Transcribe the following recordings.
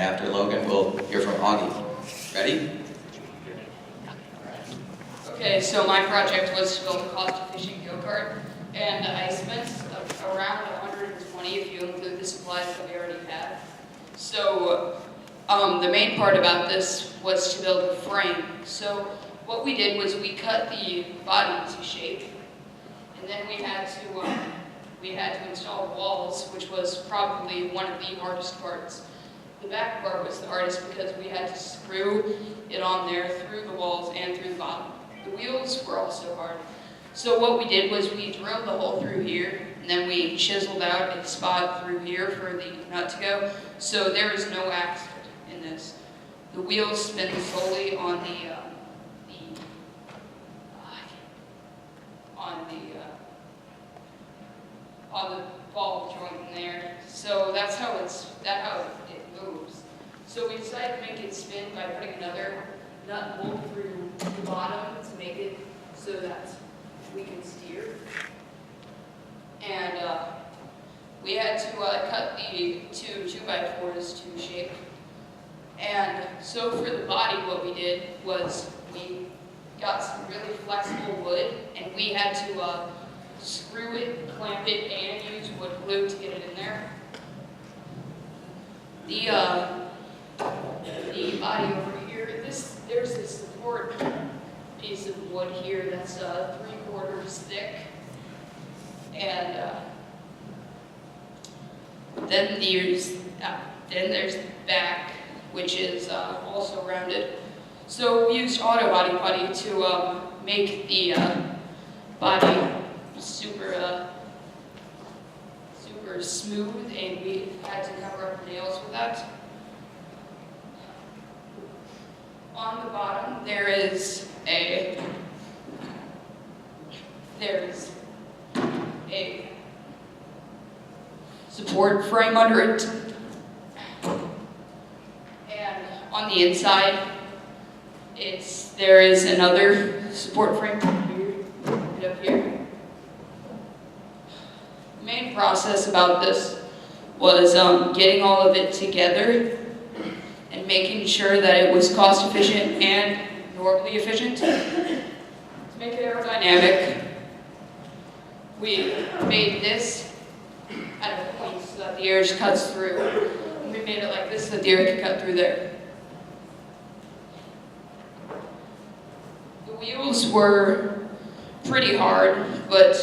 after Logan, we'll hear from Augie. Ready? Okay, so my project was to build a cost-efficient go-kart, and I spent around 120 if you include the supplies that we already had. So the main part about this was to build a frame. So what we did was we cut the body to shape, and then we had to install walls, which was probably one of the hardest parts. The back part was the hardest because we had to screw it on there through the walls and through the bottom. The wheels were also hard. So what we did was we drilled the hole through here, and then we chiseled out a spot through here for the nut to go. So there is no axle in this. The wheels spin solely on the ball joint in there. So that's how it moves. So we decided to make it spin by putting another nut bolt through the bottom to make it so that we can steer. And we had to cut the two 2x4s to shape. And so for the body, what we did was we got some really flexible wood, and we had to screw it, clamp it, and use wood glue to get it in there. The body over here, there's this support piece of wood here that's 3/4 thick, and then there's the back, which is also rounded. So we used auto body putty to make the body super smooth, and we had to cover up the nails with that. On the bottom, there is a support frame under it, and on the inside, there is another support frame right up here. The main process about this was getting all of it together and making sure that it was cost efficient and normally efficient. To make it aerodynamic, we made this at a point so that the air just cuts through. And we made it like this so that the air could cut through there. The wheels were pretty hard, but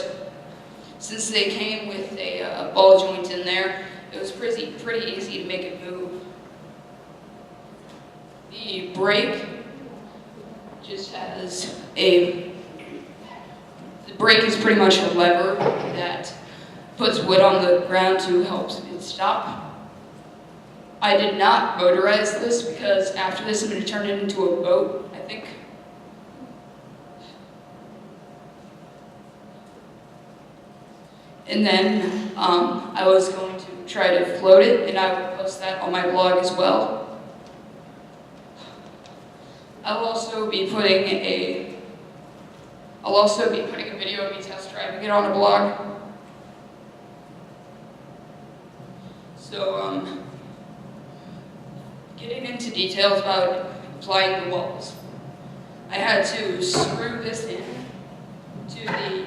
since they came with a ball joint in there, it was pretty easy to make it move. The brake just has the brake is pretty much a lever that puts wood on the ground to help it stop. I did not motorize this because after this I'm going to turn it into a boat, I think. And then I was going to try to float it, and I would post that on my blog as well. I'll also be putting a video of me test driving it on a blog. So getting into details about applying the walls. I had to screw this in to the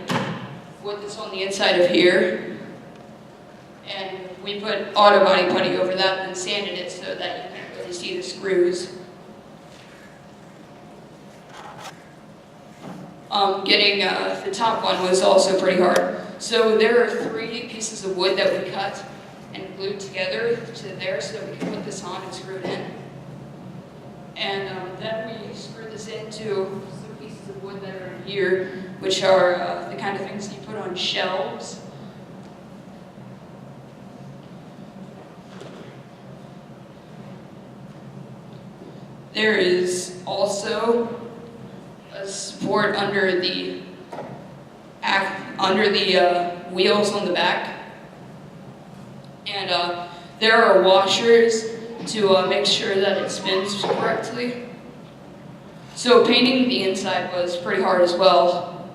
wood that's on the inside of here, and we put auto body putty over that and sanded it so that you can't really see the screws. Getting the top one was also pretty hard. So there are 3 pieces of wood that we cut and glued together to there so that we can put this on and screw it in. And then we screwed this into some pieces of wood that are in here, which are the kind of things you put on shelves. There is also a support under the wheels on the back, and there are washers to make sure that it spins correctly. So painting the inside was pretty hard as well.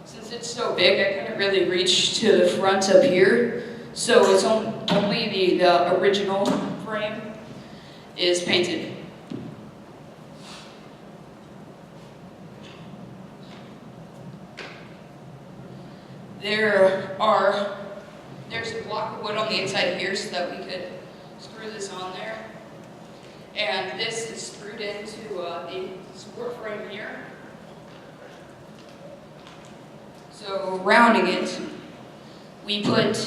Since it's so big, I couldn't really reach to the front up here, so it's only the original frame. is painted. There's a block of wood on the inside here so that we could screw this on there. And this is screwed into the support frame here. So rounding it, we put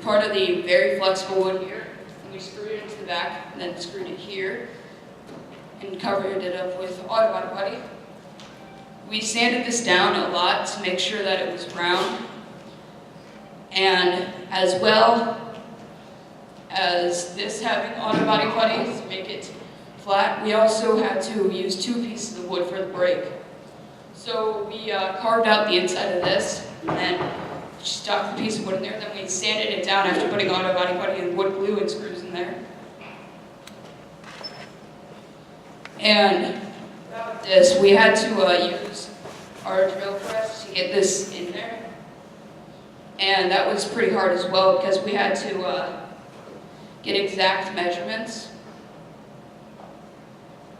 part of the very flexible wood here, and we screwed it into the back, and then screwed it here, and covered it up with auto body putty. We sanded this down a lot to make sure that it was round. And as well as this having auto body putty to make it flat, we also had to use 2 pieces of wood for the brake. So we carved out the inside of this, and then stuck the piece of wood in there. Then we sanded it down after putting auto body putty and wood glue and screws in there. And without this, we had to use our drill press to get this in there. And that was pretty hard as well because we had to get exact measurements.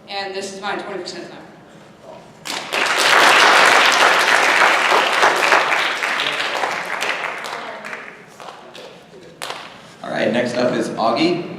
And this is mine, 20% time. All right, next up is Augie.